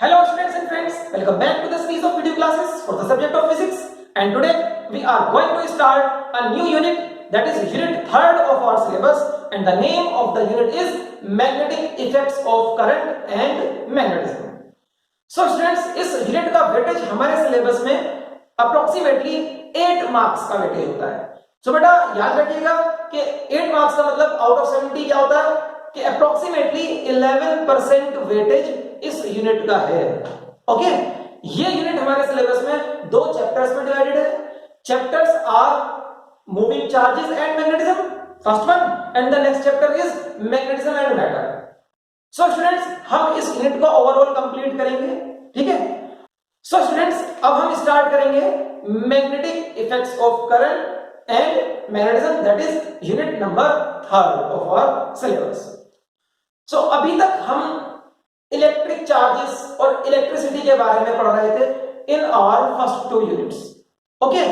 Hello students and friends, welcome back to the series of video classes for the subject of physics, and today we are going to start a new unit, that is unit 3rd of our syllabus, and the name of the unit is magnetic effects of current and magnetism. So students, इस unit का weightage हमारे syllabus में approximately 8 marks का weightage होता है. So बेटा याद रखिएगा कि 8 मार्क्स का मतलब आउट ऑफ 70 क्या होता है कि अप्रोक्सीमेटली 11% वेटेज इस यूनिट का है. ओके, ये यूनिट हमारे सिलेबस में 2 चैप्टर्स में डिवाइडेड है. Chapters are moving charges and magnetism, first one, and the next chapter is magnetism and matter. So students, हम इस यूनिट को ओवरऑल कंप्लीट करेंगे. ठीक है. सो स्टूडेंट्स, अब हम स्टार्ट करेंगे magnetic effects of current and magnetism, that is unit number 3rd of our syllabus. So अभी तक हम इलेक्ट्रिक चार्जेस और इलेक्ट्रिसिटी के बारे में पढ़ रहे थे in our first 2 units. Okay,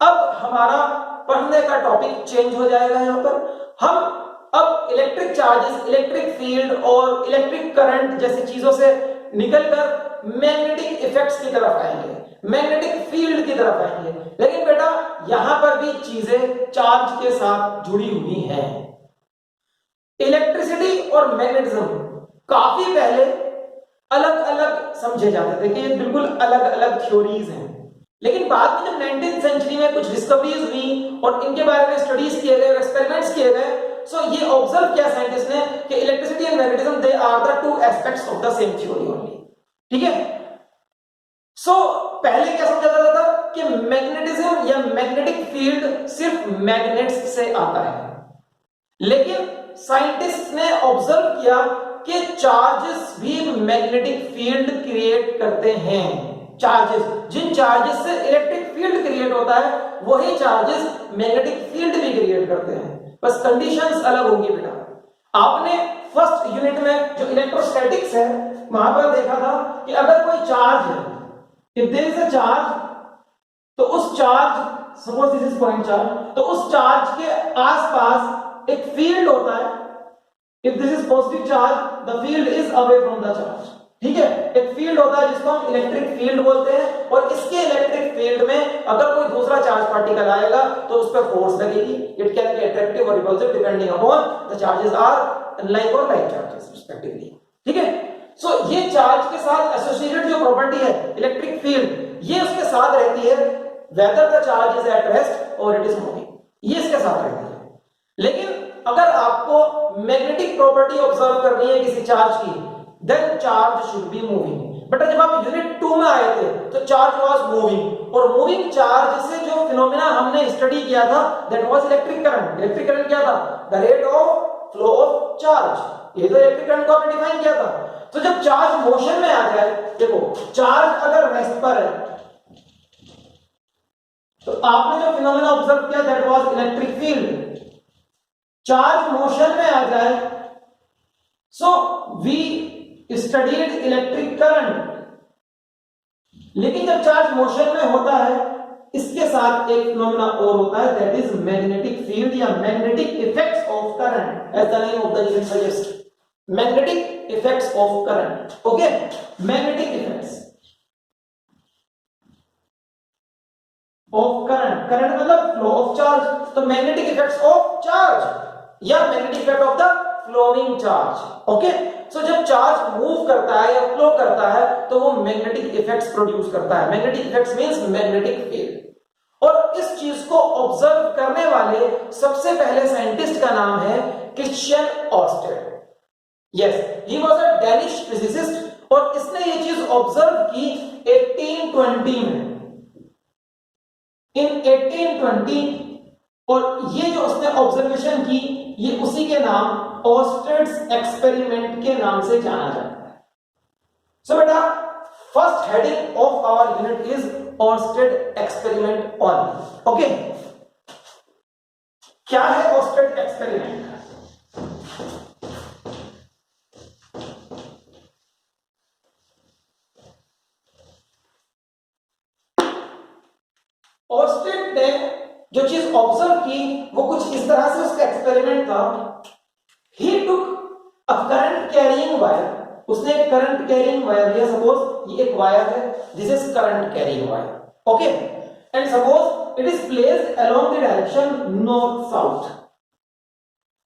अब हमारा पढ़ने का टॉपिक चेंज हो जाएगा. यहां पर हम अब इलेक्ट्रिक चार्जेस, इलेक्ट्रिक फील्ड और इलेक्ट्रिक करंट जैसी चीजों से निकलकर मैग्नेटिक इफेक्ट्स की तरफ आएंगे, मैग्नेटिक फील्ड की तरफ आएंगे. लेकिन बेटा यहां पर भी चीजें चार्ज के साथ जुड़ी हुई हैं. इलेक्ट्रिसिटी और मैग्नेटिज्म काफी पहले अलग अलग समझे जाते थे कि ये बिल्कुल अलग अलग थ्योरीज हैं. लेकिन बाद में जब 19th सेंचुरी में कुछ डिस्कवरीज हुई और इनके बारे में स्टडीज किए गए और एक्सपेरिमेंट्स किए गए, सो ये ऑब्जर्व किया साइंटिस्ट ने कि electricity and magnetism they are the 2 aspects of the same theory only. ठीक है. सो पहले क्या समझा जाता था कि मैग्नेटिज्म या मैग्नेटिक फील्ड सिर्फ मैग्नेट्स से आता है. लेकिन साइंटिस्ट ने ऑब्जर्व किया कि चार्जेस भी मैग्नेटिक फील्ड क्रिएट करते हैं. चार्जेस, जिन चार्जेस से इलेक्ट्रिक फील्ड क्रिएट होता है वही चार्जेस मैग्नेटिक फील्ड भी क्रिएट करते हैं. बस कंडीशंस अलग होंगी बेटा. आपने फर्स्ट यूनिट में जो इलेक्ट्रोस्टैटिक्स है वहां पर देखा था कि अगर कोई चार्ज है, if there is a charge, तो उस charge, suppose this is point charge, तो उस चार्ज के आसपास एक फील्ड होता है. If this is positive charge, the field is away from the charge. ठीक है. एक फील्ड होता है जिसको हम इलेक्ट्रिक फील्ड बोलते हैं, और इसके इलेक्ट्रिक फील्ड में अगर कोई दूसरा चार्ज पार्टिकल आएगा तो उस पर फोर्स लगेगी. इट कैन बी अट्रैक्टिव और repulsive depending upon the charges are like और लाइक चार्जेस रिस्पेक्टिवली. ठीक है. सो ये चार्ज के साथ एसोसिएटेड जो प्रॉपर्टी है इलेक्ट्रिक फील्ड, ये उसके साथ रहती है whether the charge is at rest और इट इज मूविंग. ये इसके साथ रहती है. लेकिन अगर आपको मैग्नेटिक प्रॉपर्टी ऑब्जर्व करनी है किसी चार्ज की, then charge should be moving. But जब आप यूनिट 2 में आए थे तो चार्ज वाज मूविंग, और मूविंग चार्ज से जो फिनोमेना हमने स्टडी किया था that was electric current. Electric current क्या था? The rate of flow of charge. ये तो इलेक्ट्रिक करंट को हमने डिफाइन किया था. तो जब चार्ज मोशन में आ जाए, देखो चार्ज अगर रेस्ट पर है तो आपने जो फिनोमेना ऑब्जर्व किया that was electric field. Charge motion में आ जाए, so we studied electric current. लेकिन जब चार्ज मोशन में होता है इसके साथ एक फिनोमेना और होता है दैट इज मैग्नेटिक फील्ड या magnetic effects of current, as the name of the unit suggest. Magnetic effects of current. Okay, magnetic effects of current. Current मतलब फ्लो ऑफ चार्ज, तो मैग्नेटिक इफेक्ट्स ऑफ चार्ज या magnetic effect of the flowing charge. Okay. So जब charge move करता है या flow करता है तो वो मैग्नेटिक इफेक्ट्स प्रोड्यूस करता है. Magnetic effects means magnetic field. और इस चीज को ऑब्जर्व करने वाले सबसे पहले साइंटिस्ट का नाम है Christian Oersted. Yes, he was a Danish physicist, और इसने ये चीज ऑब्जर्व की 1820 में. इन 1820, और ये जो उसने ऑब्जर्वेशन की ये उसी के नाम ऑर्स्टेड्स एक्सपेरिमेंट के नाम से जाना जाता है. सो बेटा first heading of our unit is Oersted experiment only. Okay, क्या है ऑर्स्टेड एक्सपेरिमेंट? ऑर्स्टेड ने जो चीज ऑब्जर्व की वो कुछ इस तरह से उसका एक्सपेरिमेंट था. ही टुक अ करंट कैरिंग वायर, उसने एक करंट कैरिंग वायर लिया, सपोज ये एक वायर है, this is current carrying wire, okay, and suppose it is placed along the direction north south.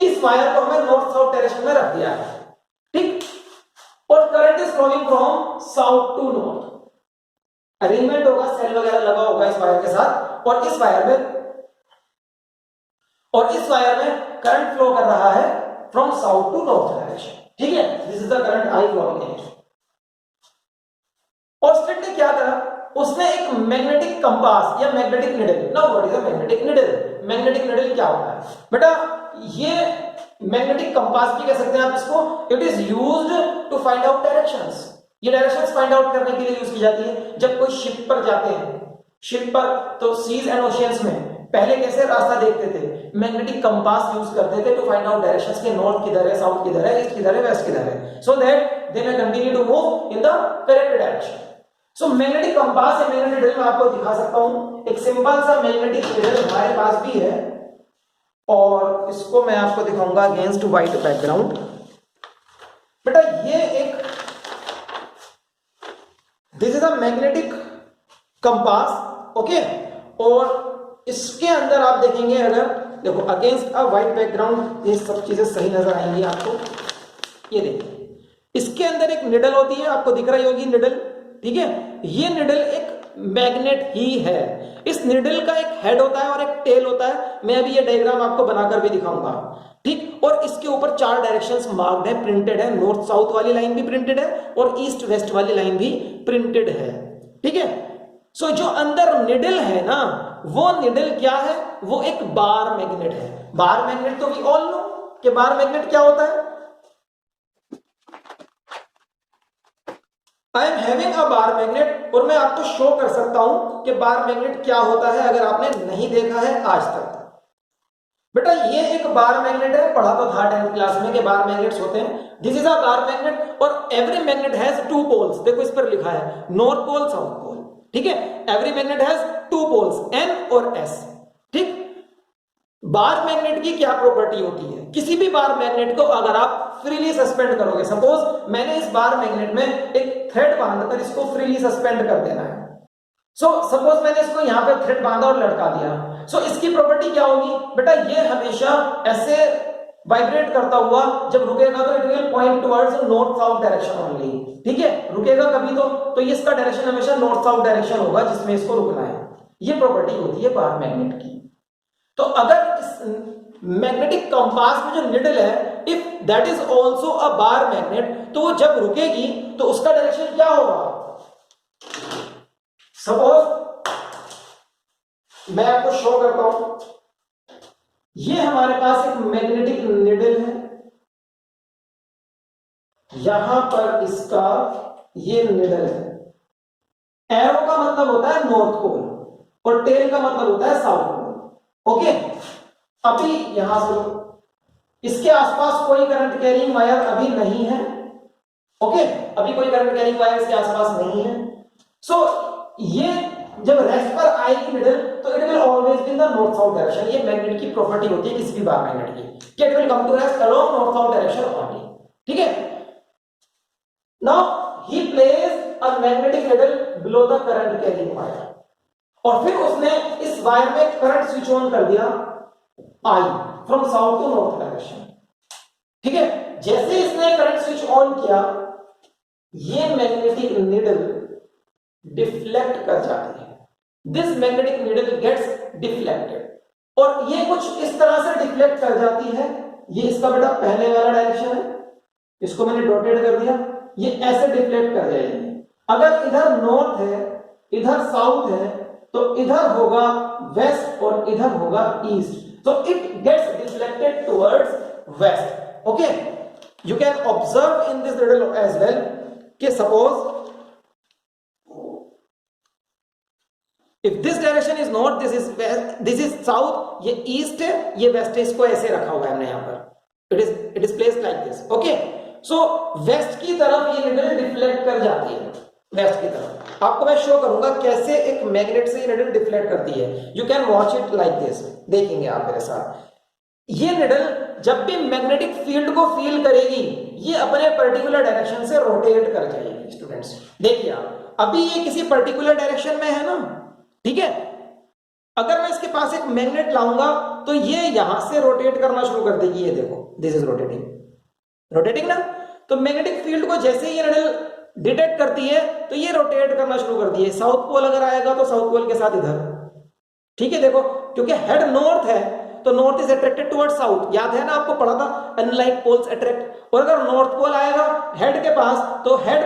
इस वायर को हमें नॉर्थ साउथ डायरेक्शन में रख दिया है, ठीक, और current is flowing from south to north. Arrangement होगा, सेल वगैरह लगा होगा इस वायर के साथ, और इस वायर में करंट फ्लो कर रहा है from south to north direction, ठीक है, this is the current I flowing in it. और स्ट्रिट ने क्या करा, उसने एक मैग्नेटिक कंपास या magnetic needle, now what is a magnetic needle? Magnetic needle क्या होता है बेटा? ये मैग्नेटिक कंपास भी कह सकते हैं आप इसको। It is used to find out directions. ये डायरेक्शंस फाइंड आउट करने के लिए यूज की जाती है। जब कोई शिप पर जाते हैं, शिप पर तो सीज एंड ओशियंस में पहले कैसे रास्ता देखते थे? मैग्नेटिक कंपास यूज करते थे टू फाइंड आउट डायरेक्शंस के नॉर्थ किधर है, साउथ किधर है, ईस्ट किधर है, वेस्ट किधर है, so that they may continue to move in the correct direction. So magnetic compass या मैग्नेटिक निडल मैं आपको दिखा सकता हूं। एक सिंपल सा मैग्नेटिक निडल हमारे पास भी है, और इसको मैं आपको दिखाऊंगा अगेंस्ट व्हाइट बैकग्राउंड। बेटा ये एक, this is a magnetic compass, okay, और इसके अंदर आप देखेंगे, अगर देखो अगेंस्ट अ व्हाइट बैकग्राउंड ये सब चीजें सही नजर आएंगी आपको। ये देखिए, इसके अंदर एक निडल होती है, आपको दिख रही होगी निडल, ठीक है। ये निडल एक मैग्नेट ही है। इस निडल का एक हेड होता है और एक टेल होता है। मैं अभी ये डायग्राम आपको बनाकर भी दिखाऊंगा, ठीक। और इसके ऊपर 4 डायरेक्शंस मार्क्ड है, प्रिंटेड है। नॉर्थ साउथ वाली लाइन भी प्रिंटेड है और ईस्ट वेस्ट वाली लाइन भी प्रिंटेड है, ठीक है। सो जो अंदर निडल है ना, वो निडल क्या है? वो एक बार मैग्नेट है। बार मैग्नेट तो वी ऑल नो कि बार मैग्नेट क्या होता है। I am having a bar magnet, और मैं आपको शो कर सकता हूं कि बार मैग्नेट क्या होता है, अगर आपने नहीं देखा है आज तक। बेटा ये एक बार मैग्नेट है, पढ़ा तो था 10th क्लास में कि बार मैग्नेट्स होते हैं। This is a bar magnet, और एवरी मैग्नेट हैज 2 पोल्स। देखो इस पर लिखा है नॉर्थ पोल, साउथ पोल, ठीक है। Every magnet has 2 poles, N और S, ठीक। बार मैग्नेट की क्या प्रॉपर्टी होती है? किसी भी बार मैग्नेट को अगर आप फ्रीली सस्पेंड करोगे, सपोज मैंने इस बार मैग्नेट में एक थ्रेड बांधकर इसको फ्रीली सस्पेंड कर देना है। सपोज मैंने इसको यहां पे थ्रेड बांधा और लटका दिया। इसकी प्रॉपर्टी क्या होगी बेटा? ये हमेशा ऐसे वाइब्रेट करता हुआ जब रुकेगा तो it will point towards north south direction only, ठीक है। रुकेगा कभी तो ये इसका डायरेक्शन हमेशा नॉर्थ साउथ डायरेक्शन होगा जिसमें इसको रुकना है। ये प्रॉपर्टी होती है बार मैग्नेट की। तो अगर इस मैग्नेटिक कंपास में जो निडल है, if that is also a bar magnet, तो वो जब रुकेगी तो उसका डायरेक्शन क्या होगा? सपोज मैं आपको शो करता हूं, ये हमारे पास एक मैग्नेटिक निडल है, यहां पर इसका ये निडल है। एरो का मतलब होता है नॉर्थ पोल और टेल का मतलब होता है साउथ पोल, ओके। अभी यहां से इसके आसपास कोई करंट कैरिंग वायर अभी नहीं है, ओके। अभी कोई करंट कैरिंग वायर इसके आसपास नहीं है। ये जब रेस्ट पर आएगी निडल तो it will always be in the north south direction. ये मैग्नेट की प्रॉपर्टी होती है किसी भी बार मैग्नेट की कि it will come to rest along north south direction only, ठीक है। Now he place a magnetic needle below the current carrying wire, और फिर उसने इस वायर में करंट स्विच ऑन कर दिया I from south to north direction, ठीक है। जैसे इसने करंट स्विच ऑन किया, ये मैग्नेटिक निडल डिफ्लेक्ट कर जाती है। This magnetic needle gets deflected, और ये कुछ इस तरह से डिफ्लेक्ट कर जाती है। ये इसका बेटा पहले वाला डायरेक्शन है, इसको मैंने डॉटेड कर दिया, ये ऐसे डिफ्लेक्ट कर जाएगी। अगर इधर नॉर्थ है, इधर साउथ है, तो इधर होगा वेस्ट और इधर होगा ईस्ट, तो it gets deflected towards west, okay. You can observe in this needle as well कि suppose if this direction is north, this is west, this is south, ये east है, ये west है, इसको ऐसे रखा हुआ है हमने यहाँ पर, it is placed like this, okay। so west की तरफ ये निडल डिफ्लेक्ट कर जाती है, west की तरफ। आपको मैं शो करूंगा कैसे एक मैग्नेट से ये निडल डिफ्लेक्ट करती है। you can watch it like this, देखेंगे आप मेरे साथ। ये निडल जब भी मैग्नेटिक फील्ड को फील करेगी ये अपने पर्टिकुलर डायरेक्शन से रोटेट कर जाएगी। स्टूडेंट्स देखिए आप, अभी ये किसी पर्टिकुलर डायरेक्शन में है ना, ठीक है। अगर मैं इसके पास एक मैग्नेट लाऊंगा तो ये यहां से रोटेट करना शुरू कर देगी। ये देखो, दिस इज रोटेटिंग ना। तो मैग्नेटिक फील्ड को जैसे ही ये निडल डिटेक्ट करती है तो ये रोटेट करना शुरू कर दिए। साउथ पोल अगर आएगा तो साउथ पोल के साथ इधर, ठीक है। देखो क्योंकि हेड नॉर्थ है तो north is attracted towards south, याद है ना आपको पढ़ा था, अनलाइक पोल्स अट्रैक्ट। और अगर नॉर्थ पोल आएगा हेड के पास तो हेड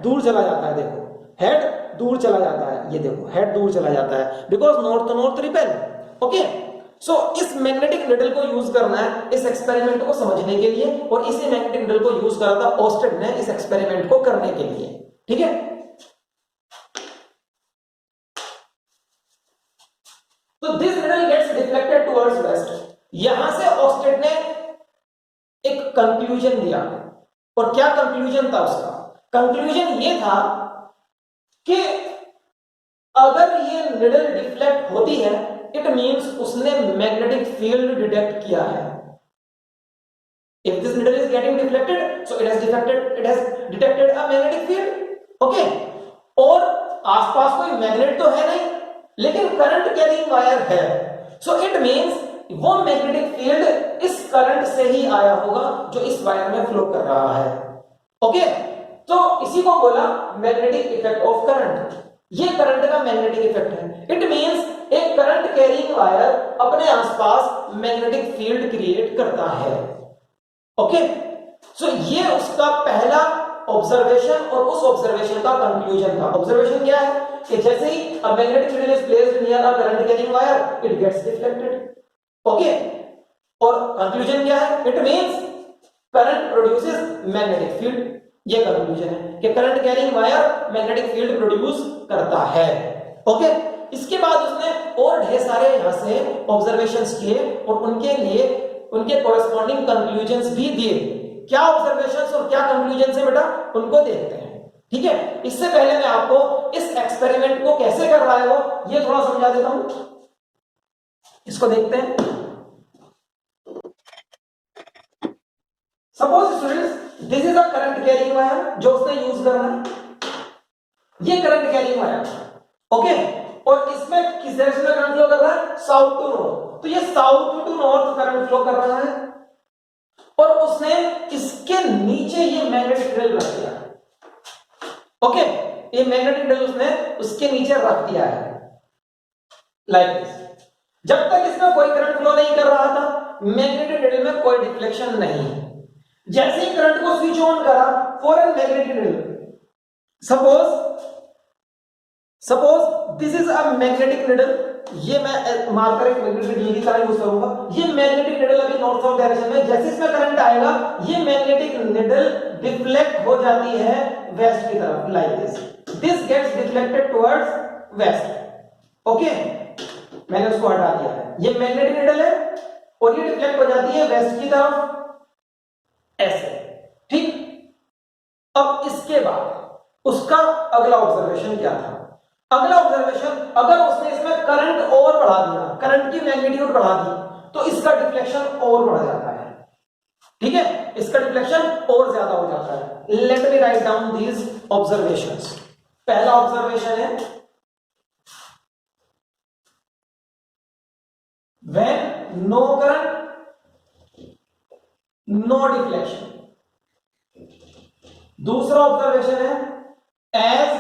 दूर चला जाता है। देखो हेड दूर चला जाता है, ये देखो हेड दूर चला जाता है because north to north repel. Okay, so इस मैग्नेटिक निडल को यूज करना है इस एक्सपेरिमेंट को समझने के लिए, और इसी मैग्नेटिक निडल को यूज करा था ओस्टेड ने इस एक्सपेरिमेंट को करने के लिए, ठीक है। तो this needle gets deflected towards west. यहां से ओस्टेड ने एक कंक्लूजन दिया, और क्या कंक्लूजन था उसका? कंक्लूजन ये था कि अगर ये निडल डिफ्लेक्ट होती है इट मींस उसने मैग्नेटिक फील्ड डिटेक्ट किया है। If this needle is getting deflected, so it has detected a magnetic field. Okay? और आसपास कोई मैग्नेट तो है नहीं, लेकिन करंट कैरिंग वायर है। So it means वो मैग्नेटिक फील्ड इस करंट से ही आया होगा जो इस वायर में फ्लो कर रहा है। ओके, तो इसी को बोला मैग्नेटिक इफेक्ट ऑफ करंट। ये करंट का मैग्नेटिक इफेक्ट है। इट मींस एक करंट कैरिंग वायर अपने आसपास मैग्नेटिक फील्ड क्रिएट करता है। ओके, सो ये उसका पहला ऑब्जर्वेशन और उस ऑब्जर्वेशन का कंक्लूजन था। ऑब्जर्वेशन क्या है कि जैसे ही a magnetic needle is placed near a current carrying wire it gets deflected. Okay, और कंक्लूजन क्या है? It means current produces magnetic field. ये कंक्लूजन है कि current carrying wire magnetic field produce करता है। ओके, इसके बाद उसने और ढेर सारे यहां से ऑब्जर्वेशंस किए और उनके लिए उनके कोरेस्पॉन्डिंग कंक्लूजन्स भी दिए। क्या ऑब्जर्वेशंस और क्या कंक्लूजन्स है बेटा, उनको देखते हैं, ठीक है। इससे पहले मैं आपको इस एक्सपेरिमेंट को कैसे कर रहा है वो ये थोड़ा समझा देता हूं। इसको देखते हैं। Suppose students this is a current carrying wire जो उसने यूज करना है। ये करंट कैरिंग वायर, ओके, और इसमें किस डायरेक्शन में करंट फ्लो कर रहा है? South to north. तो ये south to north current flow कर रहा है और उसने इसके नीचे ये मैग्नेटिक ड्रिल रख दिया। ओके, ये मैग्नेटिक ड्रिल उसने उसके नीचे रख दिया है लाइक दिस। जब तक इसमें कोई करंट फ्लो नहीं कर रहा था मैग्नेटिक ड्रिल में कोई डिफ्लेक्शन नहीं है। जैसे ही करंट को स्विच ऑन करा फॉरन magnetic drill, suppose this is a magnetic needle. ये मैं मार्कर एक मैग्नेटिक निडल की तरह यूज करूंगा। ये मैग्नेटिक निडल अभी नॉर्थ साउथ डायरेक्शन में, जैसे इसमें करंट आएगा ये मैग्नेटिक निडल डिफ्लेक्ट हो जाती है वेस्ट की तरफ like this. This gets deflected towards west. Okay, मैंने उसको हटा दिया है। ये मैग्नेटिक निडल है और ये डिफ्लेक्ट हो जाती है वेस्ट की तरफ ऐसे, ठीक। अब इसके बाद उसका अगला ऑब्जर्वेशन क्या था? अगला ऑब्जर्वेशन, अगर उसने इसमें करंट और बढ़ा दिया, करंट की मैग्नीट्यूड बढ़ा दी तो इसका डिफ्लेक्शन और बढ़ जाता है, ठीक है, इसका डिफ्लेक्शन और ज्यादा हो जाता है। Let me write down these observations. पहला ऑब्जर्वेशन है when no current no deflection. दूसरा ऑब्जर्वेशन है as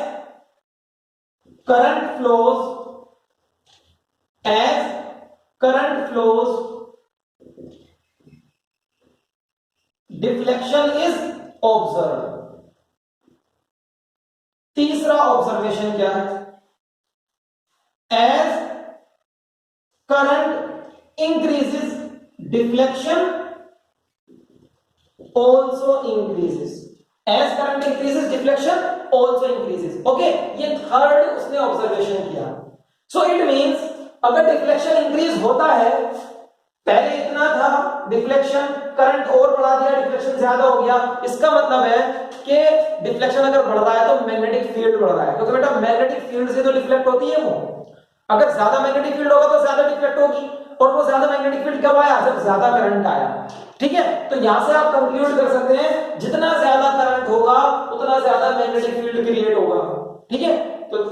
current flows deflection is observed। तीसरा ऑब्जर्वेशन क्या है? as current increases deflection also increases। as current increases deflection also increases। Okay, ये third उसने observation किया। सो इट मींस अगर deflection increase होता है, पहले इतना था डिफ्लेक्शन, करंट और बढ़ा दिया डिफ्लेक्शन ज्यादा हो गया, इसका मतलब है कि डिफ्लेक्शन अगर बढ़ रहा है तो मैग्नेटिक फील्ड बढ़ रहा है, क्योंकि बेटा मैग्नेटिक फील्ड से तो डिफ्लेक्ट होती है वो। अगर ज्यादा मैग्नेटिक फील्ड होगा तो ज्यादा डिफ्लेक्ट होगी, और वो ज्यादा मैग्नेटिक फील्ड कब आया, जब ज्यादा करंट आया। ठीक है, तो यहां से आप कंक्लूड कर सकते हैं जितना ज्यादा करंट होगा उतना ज्यादा मैग्नेटिक फील्ड क्रिएट होगा। ठीक है, तो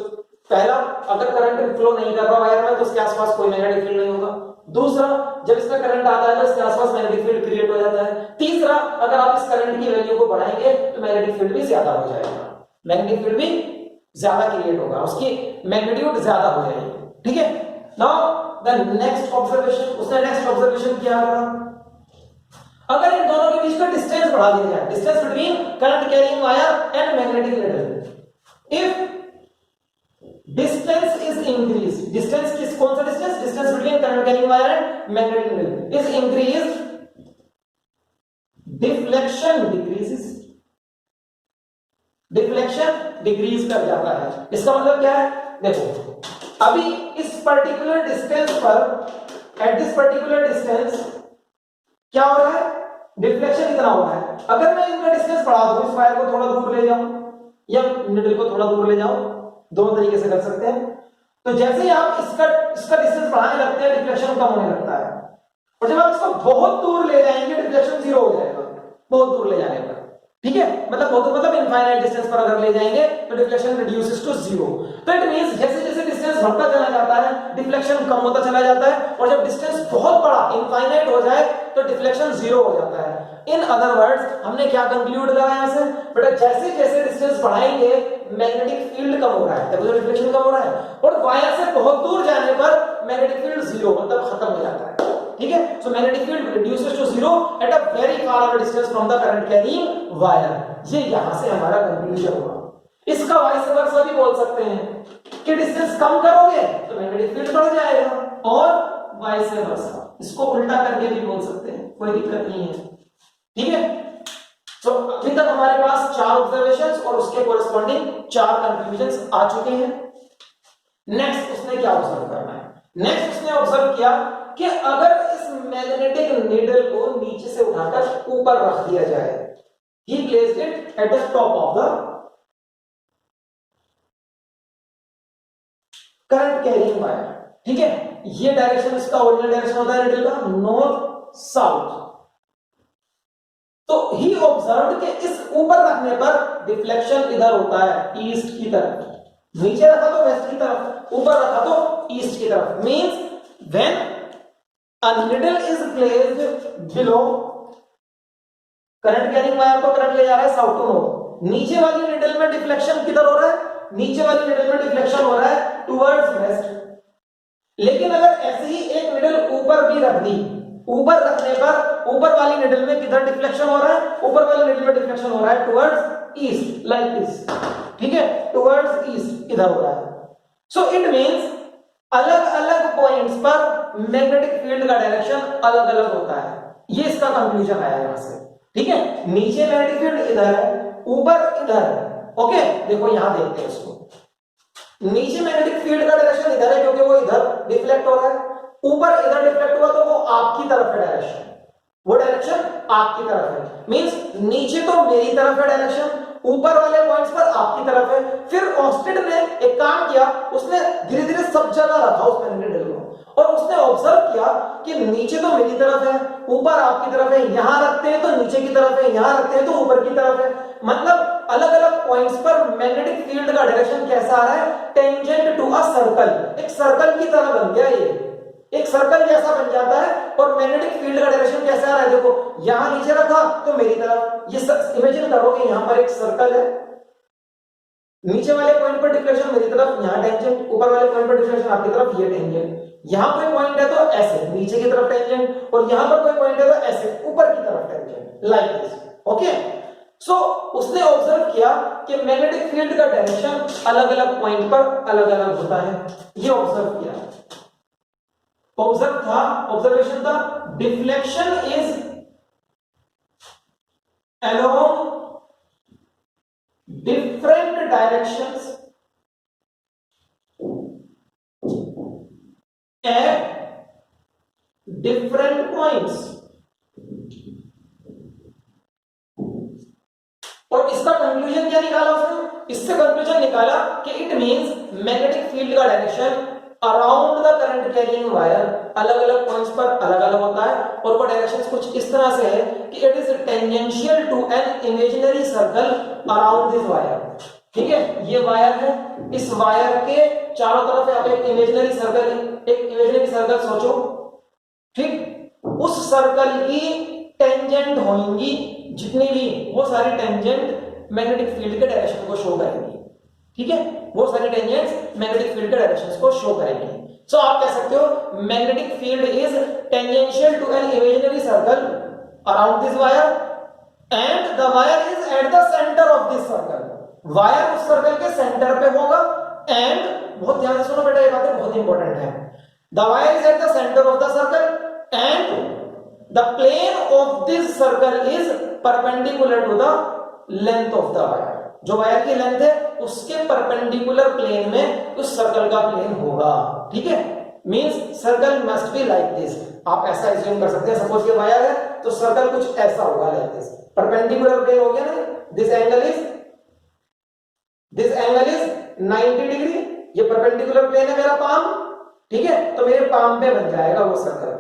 पहला, अगर करंट फ्लो नहीं कर रहा वायर में तो उसके आसपास कोई मैग्नेटिक फील्ड नहीं होगा। दूसरा, जब इसका करंट आता है तो इसके आसपास मैग्नेटिक फील्ड क्रिएट हो जाता है। तीसरा, अगर आप इस करंट की वैल्यू को बढ़ाएंगे तो मैग्नेटिक फील्ड भी ज्यादा हो जाएगा, मैग्नेटिक फील्ड भी ज्यादा क्रिएट होगा, उसकी मैग्नीट्यूड ज्यादा हो जाएगी। ठीक है, नाउ द नेक्स्ट ऑब्जर्वेशन, उसने नेक्स्ट ऑब्जर्वेशन क्या करा, अगर इन दोनों के बीच का डिस्टेंस बढ़ा दिया जाए, distance between current carrying wire and magnetic needle, if distance is increase, distance किस, कौन सा distance, distance between current carrying wire and magnetic needle is increase, deflection decreases, deflection decrease कर जाता है। इसका मतलब क्या है, देखो अभी इस पर्टिकुलर डिस्टेंस पर, एट दिस पर्टिकुलर डिस्टेंस क्या हो रहा है, डिफ्लेक्शन इतना हो रहा है। अगर मैं इनका डिस्टेंस बढ़ा दूं, इस वायर को थोड़ा दूर ले जाऊं या निडल को थोड़ा दूर ले जाऊं, दोनों तरीके से कर सकते हैं, तो जैसे ही आप इसका डिस्टेंस बढ़ाने लगते हैं डिफ्लेक्शन कम होने लगता है, और जब आप इसको बहुत दूर ले जाएंगे डिफ्लेक्शन जीरो हो जाएगा, बहुत दूर ले जाने पर। ठीक है, मतलब बहुत, मतलब इनफाइनाइट डिस्टेंस पर अगर ले जाएंगे तो डिफ्लेक्शन रिड्यूसेस टू जीरो। तो इट मींस जैसे जैसे डिस्टेंस बढ़ता चला जाता है डिफ्लेक्शन कम होता चला जाता है, और जब डिस्टेंस बहुत बड़ा इनफाइनाइट हो जाए तो डिफ्लेक्शन जीरो हो जाता है। इन अदर वर्ड्स हमने क्या कंक्लूड करा यहां से, बेटा जैसे जैसे डिस्टेंस बढ़ाएंगे मैग्नेटिक फील्ड कम हो रहा है, देखो डिफ्लेक्शन कम हो रहा है, और वायर से बहुत दूर जाने पर मैग्नेटिक फील्ड जीरो, मतलब खत्म हो जाता है। ठीक है, so magnetic field reduces to zero at a very far away distance from the current carrying wire। ये यहां से हमारा कंक्लूजन हुआ। इसका वाइस वर्सा भी बोल सकते हैं कि डिस्टेंस कम करोगे तो मैग्नेटिक फील्ड बढ़ जाएगा, और वाइस वर्सा, इसको उल्टा करके भी बोल सकते हैं, कोई दिक्कत नहीं है। ठीक है, तो अभी तक हमारे पास 4 ऑब्जर्वेशंस और उसके कोरिस्पॉन्डिंग 4 कंक्लूजन्स आ चुके हैं। नेक्स्ट उसने क्या ऑब्जर्व करना है, नेक्स्ट उसने ऑब्जर्व किया कि अगर इस मैग्नेटिक नीडल को नीचे से उठाकर ऊपर रख दिया जाए, he placed it at the top of the current carrying wire। ठीक है, ये डायरेक्शन इसका ओरिजिनल डायरेक्शन होता है नीडल का, नॉर्थ साउथ। तो ही ऑब्जर्व्ड कि इस ऊपर रखने पर डिफ्लेक्शन इधर होता है ईस्ट की तरफ, नीचे रखा तो वेस्ट की तरफ, ऊपर रखा तो ईस्ट की तरफ। Means when a needle is placed below, current carrying wire को करंट ले जा रहा है साउथ टू नॉर्थ, नीचे वाली निडल में डिफ्लेक्शन किधर हो रहा है, नीचे वाली निडल में डिफ्लेक्शन हो रहा है टुवर्ड्स वेस्ट। लेकिन अगर ऐसे ही एक निडल ऊपर भी रख दी, ऊपर रखने पर ऊपर वाली निडल में किधर डिफ्लेक्शन हो रहा है, ऊपर वाली निडल में डिफ्लेक्शन हो रहा है टुवर्ड्स ईस्ट, लाइक दिस। ठीक है, टुवर्ड्स ईस्ट इधर हो रहा है। सो इट मींस अलग अलग पॉइंट्स पर मैग्नेटिक फील्ड का डायरेक्शन अलग अलग होता है, ये इसका कंक्लूजन आया यहां से। ठीक है, नीचे मैग्नेटिक फील्ड इधर है, ऊपर इधर है। ओके, देखो यहां देखते हैं इसको, नीचे मैग्नेटिक फील्ड का डायरेक्शन इधर है क्योंकि वो इधर डिफ्लेक्ट हो रहा है, ऊपर इधर डिफ्लेक्ट हुआ तो वो आपकी तरफ है डायरेक्शन, वो डायरेक्शन आपकी तरफ है। मींस नीचे तो मेरी तरफ है डायरेक्शन, ऊपर वाले पॉइंट्स पर आपकी तरफ है। फिर ऑस्टेड ने एक काम किया, उसने धीरे धीरे सब जगह रखा उस मैग्नेटिक नीडल को, और उसने ऑब्जर्व किया कि नीचे तो मेरी तरफ है, ऊपर आपकी तरफ है, यहां रखते हैं तो नीचे की तरफ है, यहां रखते हैं तो ऊपर की तरफ है। मतलब अलग अलग पॉइंट्स पर मैग्नेटिक फील्ड का डायरेक्शन कैसा आ रहा है, टेंजेंट टू अ सर्कल, एक सर्कल की तरह बन गया, ये एक सर्कल जैसा बन जाता है। और मैग्नेटिक फील्ड का डायरेक्शन कैसा आ रहा है, देखो यहां नीचे रखा तो मेरी तरफ, ये इमेजिन करो कि यहां पर एक सर्कल है, नीचे वाले पॉइंट पर डिफ्लेक्शन मेरी तरफ, यहां टेंजेंट, ऊपर वाले पॉइंट पर डिफ्लेक्शन आपकी तरफ, ये टेंजेंट। यहां कोई पॉइंट है तो ऐसे नीचे की तरफ टेंजेंट, और यहां पर कोई पॉइंट है तो ऐसे ऊपर की तरफ टेंजेंट, लाइक दिस। ओके, सो उसने ऑब्जर्व किया कि मैग्नेटिक फील्ड का डायरेक्शन अलग अलग पॉइंट पर अलग अलग होता है, ये ऑब्जर्व किया। ऑब्जर्वेशन था deflection is along different directions at different points। और इसका कंक्लूजन क्या निकाला उसने, इससे कंक्लूजन निकाला कि इट मींस मैग्नेटिक फील्ड का direction around the current carrying wire, अलग अलग पॉइंट्स पर अलग अलग होता है और वो डायरेक्शंस कुछ इस तरह से है कि it is tangential to an imaginary circle around this wire. ठीक है, ये वायर है, इस वायर के चारों तरफ आप एक इमेजिनरी सर्कल सोचो। ठीक, उस सर्कल की टेंजेंट होंगी जितनी भी, वो सारी टेंजेंट मैग्नेटिक फील्ड के डायरेक्शन को शो करेंगी। ठीक है, वो सारी टेंजेंट्स मैग्नेटिक फील्ड के डायरेक्शंस को शो करेंगी। सो आप कह सकते हो magnetic field is tangential to an imaginary circle around this wire and the wire is at the centre of this circle. Wire उस सर्कल के सेंटर पे होगा एंड, बहुत ध्यान से सुनो बेटा, ये बातें बहुत इंपॉर्टेंट है। The wire is at the centre of the circle and the plane of this circle is perpendicular to the length of the wire. जो वायर की लेंथ है उसके परपेंडिकुलर प्लेन में उस सर्कल का प्लेन होगा। ठीक है, means circle must be like this. आप ऐसा एज्यूम कर सकते हैं, सपोज ये वायर है तो सर्कल कुछ ऐसा होगा, लाइक दिस। परपेंडिकुलर प्लेन हो गया ना, दिस एंगल इज 90 डिग्री, ये परपेंडिकुलर प्लेन है मेरा पाम। ठीक है, तो मेरे पाम पे बन जाएगा वो circle.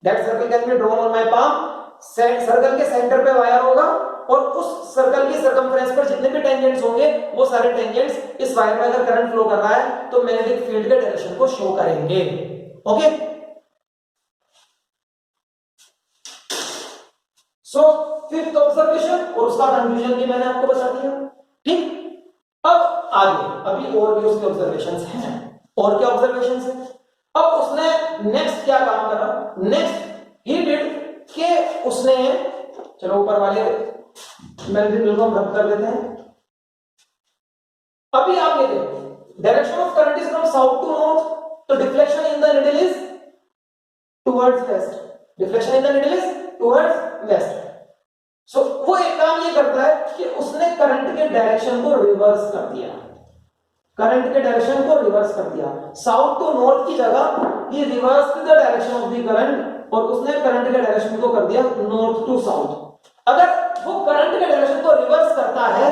That circle can be drawn on my palm. Circle के सेंटर पे वायर होगा और उस सर्कल की सर्कमफ्रेंस पर जितने भी टेंजेंट्स होंगे वो सारे टेंजेंट्स इस वायर में अगर करंट फ्लो कर रहा है तो मैग्नेटिक फील्ड के डायरेक्शन को शो करेंगे। ओके, सो फिफ्थ ऑब्जर्वेशन और उसका कंक्लूजन भी मैंने आपको बता दिया। ठीक, अब आगे अभी और भी उसके ऑब्जर्वेशंस हैं। और क्या ऑब्जर्वेशंस हैं? अब उसने नेक्स्ट क्या काम करा? नेक्स्ट ही डिड कि उसने, चलो ऊपर वाले मैग्नेटिक को हम रब कर देते हैं। अभी आप ये देखो, direction of current is from south to north, तो deflection in the needle is towards west. Deflection in the needle is towards west. So वो एक काम ये करता है कि उसने करंट के डायरेक्शन को रिवर्स कर दिया। करंट के डायरेक्शन को रिवर्स कर दिया, साउथ टू नॉर्थ की जगह ये reverse the direction of the current और उसने करंट के डायरेक्शन को कर दिया नॉर्थ टू साउथ। अगर वो करंट के डायरेक्शन को रिवर्स करता है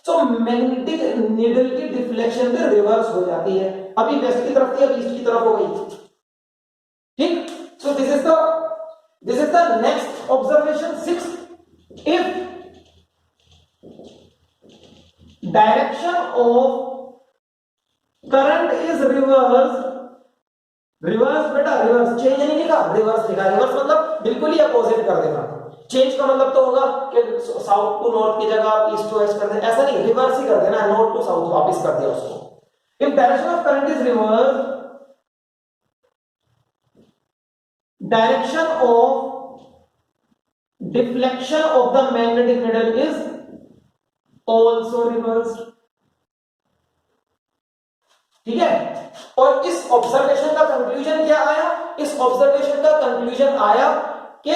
तो मैग्नेटिक नीडल की डिफ्लेक्शन भी रिवर्स हो जाती है। अभी वेस्ट की तरफ थी, अब ईस्ट की तरफ हो गई। ठीक, so this is the next observation 6। If direction of current is reverse बेटा, रिवर्स चेंज नहीं लिखा, रिवर्स लिखा। रिवर्स मतलब बिल्कुल ही अपोजिट कर देना। चेंज का मतलब तो होगा कि साउथ टू नॉर्थ की जगह आप ईस्ट टू वेस्ट कर देना, ऐसा नहीं, रिवर्स ही कर देना, नॉर्थ टू साउथ वापस कर दिया उसको। If direction of current is reverse, direction of deflection of the magnetic needle is also reversed. ठीक है, और इस ऑब्जर्वेशन का कंक्लूजन क्या आया? इस ऑब्जर्वेशन का कंक्लूजन आया कि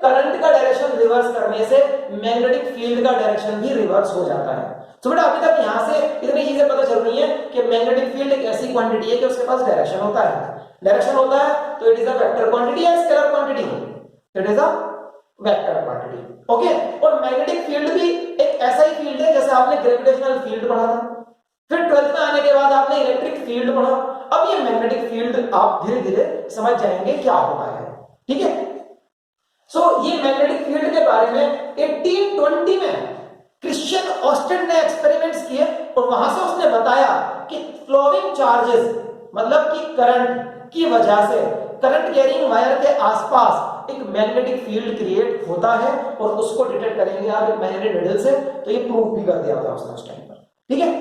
करंट का डायरेक्शन रिवर्स करने से मैग्नेटिक फील्ड का डायरेक्शन भी रिवर्स हो जाता है। तो बेटा अभी तक यहां से इतनी चीजें पता चल रही हैं कि मैग्नेटिक फील्ड एक ऐसी क्वांटिटी है कि उसके पास डायरेक्शन होता है। डायरेक्शन होता है तो it is a vector quantity या scalar quantity? It is a vector quantity. Okay, और मैग्नेटिक फील्ड भी एक ऐसा ही फील्ड है जैसे आपने ग्रेविटेशनल फील्ड पढ़ा था, फिर 12th में आने के बाद आपने इलेक्ट्रिक फील्ड पढ़ा। अब ये मैग्नेटिक फील्ड आप धीरे धीरे समझ जाएंगे क्या होता है। ठीक है, सो ये मैग्नेटिक फील्ड के बारे में 1820 में क्रिश्चियन ऑस्टेन ने एक्सपेरिमेंट्स किए और वहां से उसने बताया कि फ्लोइंग चार्जेस, मतलब कि करंट की वजह से करंट कैरिंग वायर के आसपास एक मैग्नेटिक फील्ड क्रिएट होता है और उसको डिटेक्ट करेंगे आप एक मैग्नेटिक नीडल से। तो ये प्रूव भी कर दिया था उसने उस टाइम पर। ठीक है,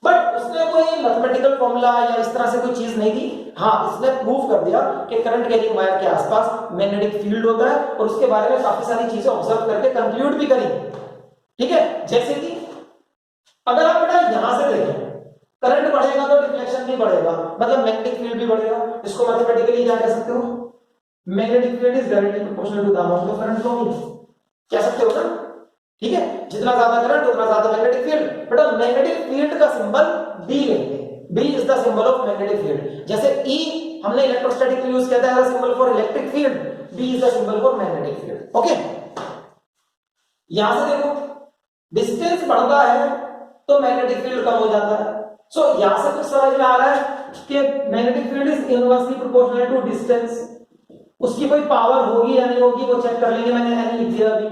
बट उसने कोई मैथमेटिकल फॉर्मूला या इस तरह से कोई चीज नहीं दी। हाँ, इसने प्रूव कर दिया कि करंट कैरिंग वायर के आसपास मैग्नेटिक फील्ड होता है और उसके बारे में काफी सारी चीजें ऑब्जर्व करके कंक्लूड भी करी। ठीक है, जैसे कि अगर आप बेटा यहां से देखें, करंट बढ़ेगा तो डिफ्लेक्शन भी बढ़ेगा, मतलब मैग्नेटिक फील्ड भी बढ़ेगा। इसको मैथमेटिकली क्या कह सकते हो? Magnetic field is directly proportional to the amount of current flowing, कह सकते हो ना? ठीक है, जितना ज्यादा करंट उतना ज्यादा मैग्नेटिक फील्ड। बेटा मैग्नेटिक फील्ड का सिंबल बी लेंगे, B is the symbol of magnetic field. जैसे ई हमने इलेक्ट्रोस्टैटिक में यूज किया था as a symbol for electric field, B is the symbol for magnetic field. Okay, यहां से देखो डिस्टेंस बढ़ता है तो मैग्नेटिक फील्ड कम हो जाता है, सो यहां से कुछ समझ में आ रहा है कि magnetic field is inversely proportional to distance. उसकी कोई पावर होगी या नहीं होगी वो चेक कर लेंगे, मैंने एन लिख दिया अभी,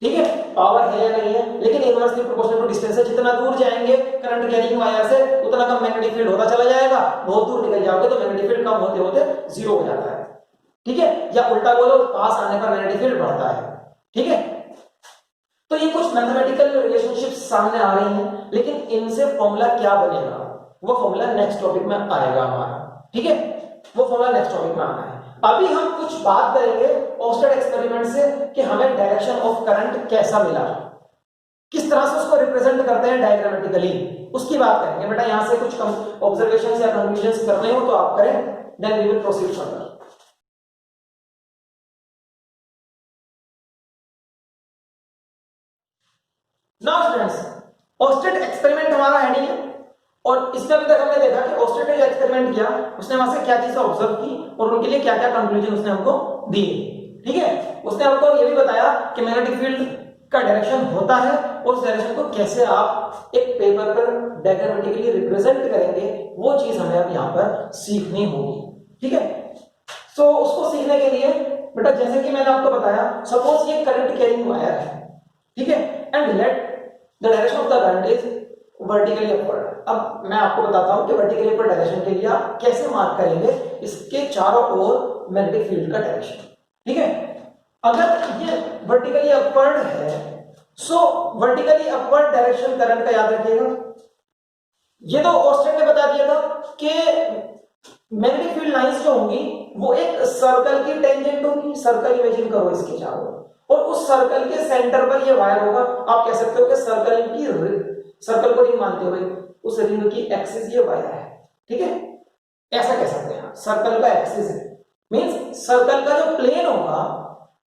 ठीक है, पावर है या नहीं है, लेकिन इनवर्सली प्रोपोर्शनल टू डिस्टेंस है। जितना दूर जाएंगे करंट कैरिंग वायर से उतना कम मैग्नेटिक फील्ड होता चला जाएगा, बहुत दूर निकल जाओगे तो मैग्नेटिक फील्ड कम होते होते जीरो हो जाता है, ठीक है, या उल्टा बोलो पास आने पर मैग्नेटिक फील्ड बढ़ता है, ठीक है। तो ये कुछ मैथमेटिकल रिलेशनशिप सामने आ रही हैं, लेकिन इनसे फॉर्मूला क्या बनेगा वो फॉर्मूला नेक्स्ट टॉपिक में आएगा हमारा, ठीक है, वो फॉर्मूला नेक्स्ट टॉपिक में आना है। अभी हम कुछ बात करेंगे ओस्टेड एक्सपेरिमेंट से कि हमें डायरेक्शन ऑफ करंट कैसा मिला, किस तरह से उसको रिप्रेजेंट करते हैं डायग्रामेटिकली, उसकी बात करेंगे। बेटा यहां से कुछ ऑब्जर्वेशंस या कंक्लूजन्स करने हो तो आप करें, then we will proceed further. Now students, Oersted experiment हमारा हेडिंग है, और इसमें अभी तक हमने देखा कि ओस्टेड ने जो एक्सपेरिमेंट किया उसने वहां से क्या चीजें ऑब्जर्व की और उनके लिए क्या क्या कंक्लूजन उसने हमको दिए, ठीक है। उसने हमको ये भी बताया कि मैग्नेटिक फील्ड का डायरेक्शन होता है और उस डायरेक्शन को कैसे आप एक पेपर पर डायग्रामेटिकली रिप्रेजेंट करेंगे, वो चीज हमें अब यहाँ पर सीखनी होगी, ठीक है। सो उसको सीखने के लिए बेटा जैसे कि मैंने आपको बताया, सपोज ये करंट कैरिंग वायर है, ठीक है, and let the direction of the current is vertically upward. अब मैं आपको बताता हूं कि वर्टिकली अपवर्ड डायरेक्शन के लिए आप कैसे मार्क करेंगे इसके चारों ओर मैग्नेटिक फील्ड का डायरेक्शन, ठीक है। अगर ये वर्टिकली अपवर्ड है, सो वर्टिकली अपवर्ड डायरेक्शन करंट का याद रखिएगा। ये तो ओस्टेड ने बता दिया था कि मैग्नेटिक फील्ड लाइंस जो होंगी वो एक सर्कल की टेंजेंट होगी, सर्कल इमेजिन करो इसके चारों, और उस सर्कल के सेंटर पर ये वायर होगा। आप कह सकते हो कि सर्कल को रिंग मानते हुए उस रिंग की एक्सिस ये वायर है, ठीक है, ऐसा कह सकते हैं। सर्कल का एक्सिस है मींस सर्कल का जो प्लेन होगा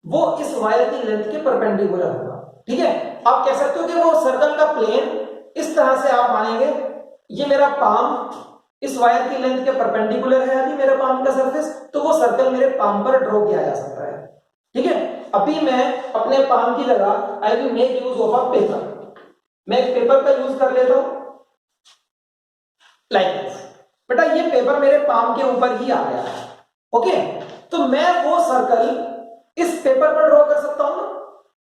वो इस वायर की लेंथ के परपेंडिकुलर होगा, ठीक है। आप कह सकते हो कि वो सर्कल का प्लेन इस तरह से आप मानेंगे, ये मेरा पाम इस वायर की लेंथ के परपेंडिकुलर है, अभी मेरे पाम का सरफेस, तो वो सर्कल मेरे पाम पर ड्रॉ किया जा सकता है, ठीक है। अभी मैं अपने पाम की जगह I will make use of a paper, मैं एक पेपर का यूज कर लेता हूं लाइक दिस। बेटा ये पेपर मेरे पाम के ऊपर ही आ गया है, ओके, तो मैं वो सर्कल इस पेपर पर ड्रॉ कर सकता हूं ना,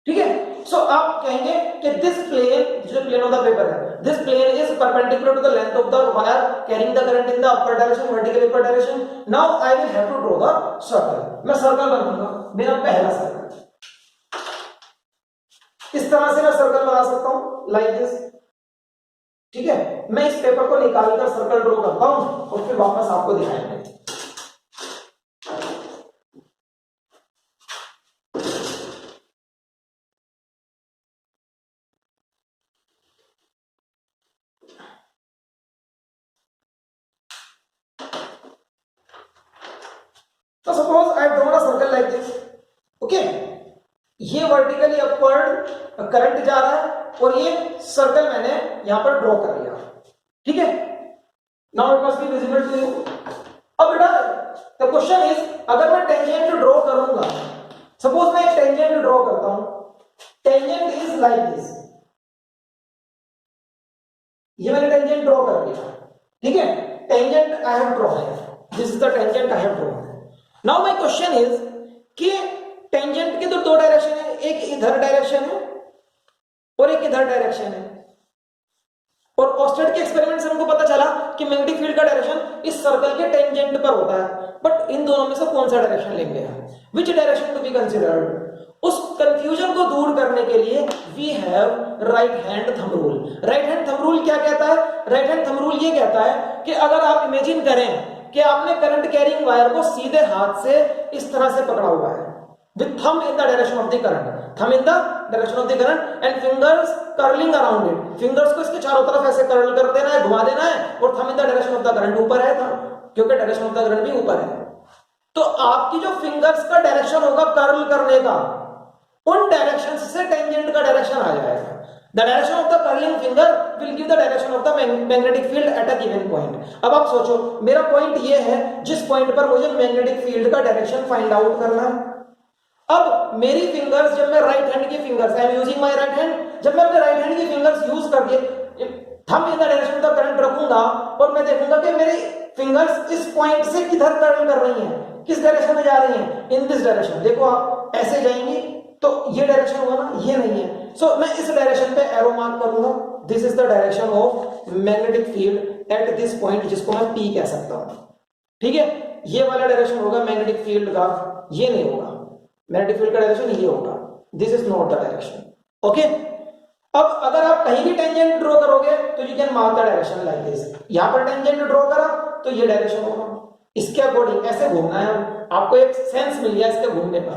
ठीक है। सो आप कहेंगे कि दिस प्लेन, जो प्लेन ऑफ द पेपर है, this plane is perpendicular to the length of the wire carrying the current in the upper direction, vertical upper direction. Now I will have to draw the circle. मैं circle बनाऊंगा, मेरा पहला circle इस तरह से मैं circle बना सकता हूं लाइक दिस, ठीक है। मैं इस पेपर को निकालकर सर्कल ड्रॉ करता हूं और फिर वापस आपको दिखाएंगे। तो suppose I draw a circle like this, okay, ये वर्टिकली अपवर्ड करंट जा रहा है और ये सर्कल मैंने यहां पर ड्रॉ कर लिया, ठीक है। Now it must be visible to you. अब बेटा द क्वेश्चन इज, अगर मैं टेंजेंट ड्रॉ करूंगा, सपोज मैं एक टेंजेंट ड्रॉ करता हूं, टेंजेंट इज लाइक दिस, ये मैंने टेंजेंट ड्रॉ कर लिया, ठीक है, tangent I have drawn, this is the tangent I have drawn. Now my question is कि टेंजेंट के तो दो डायरेक्शन है, एक इधर डायरेक्शन है और एक इधर डायरेक्शन है, और ओस्टेड के एक्सपेरिमेंट से हमको पता चला कि मैग्नेटिक फील्ड का डायरेक्शन इस सर्कल के टेंजेंट पर होता है। बट इन दोनों में से कौन सा डायरेक्शन लेंगे, which direction to be considered? उस कंफ्यूजन को दूर करने के लिए we have right hand thumb rule. Right hand thumb rule क्या कहता है? राइट हैंड थंब रूल ये कहता है कि अगर आप इमेजिन करें कि आपने करंट कैरिंग वायर को सीधे हाथ से इस तरह से पकड़ा हुआ है, with thumb in the direction of the current, thumb in the direction of the current and fingers curling around it, fingers को इसके चारों तरफ ऐसे कर्ल कर देना है, घुमा देना है, और thumb in the direction of the current ऊपर है था, क्योंकि डायरेक्शन ऑफ द करंट भी ऊपर है। तो आपकी जो फिंगर्स का डायरेक्शन होगा कर्ल करने का, उन डायरेक्शन से टेंजेंट का डायरेक्शन आ जाएगा। The direction of the curling finger will give the direction of the magnetic field at a given point। अब आप सोचो, मेरा पॉइंट ये है जिस पॉइंट पर मुझे मैग्नेटिक फील्ड का डायरेक्शन फाइंड आउट करना है। अब मेरी फिंगर्स, जब मैं राइट हैंड की fingers, I am using my right hand, जब मैं अपने राइट हैंड की फिंगर्स यूज करके thumb in the direction of the current रखूंगा और मैं देखूंगा कि मेरे फिंगर्स इस पॉइंट से किधर टर्न कर रही हैं, किस डायरेक्शन में जा रही हैं, इन दिस डायरेक्शन। देखो आप ऐसे जाएंगे तो ये डायरेक्शन होगा ना, ये नहीं है। सो मैं इस डायरेक्शन पे एरो मार्क करूंगा, this is the direction of magnetic field at this point, जिसको मैं P कह सकता हूं। ठीक है, ये वाला डायरेक्शन होगा मैग्नेटिक फील्ड का, ये नहीं होगा। मैग्नेटिक फील्ड का डायरेक्शन ये होगा, this is not the direction. Okay, अब अगर आप कहीं भी टेंजेंट ड्रॉ करोगे तो you can mark the direction like this. यहां पर टेंजेंट ड्रॉ करा तो ये डायरेक्शन होगा, इसके अकॉर्डिंग ऐसे घूमना है। आपको एक सेंस मिल गया इसके घूमने का,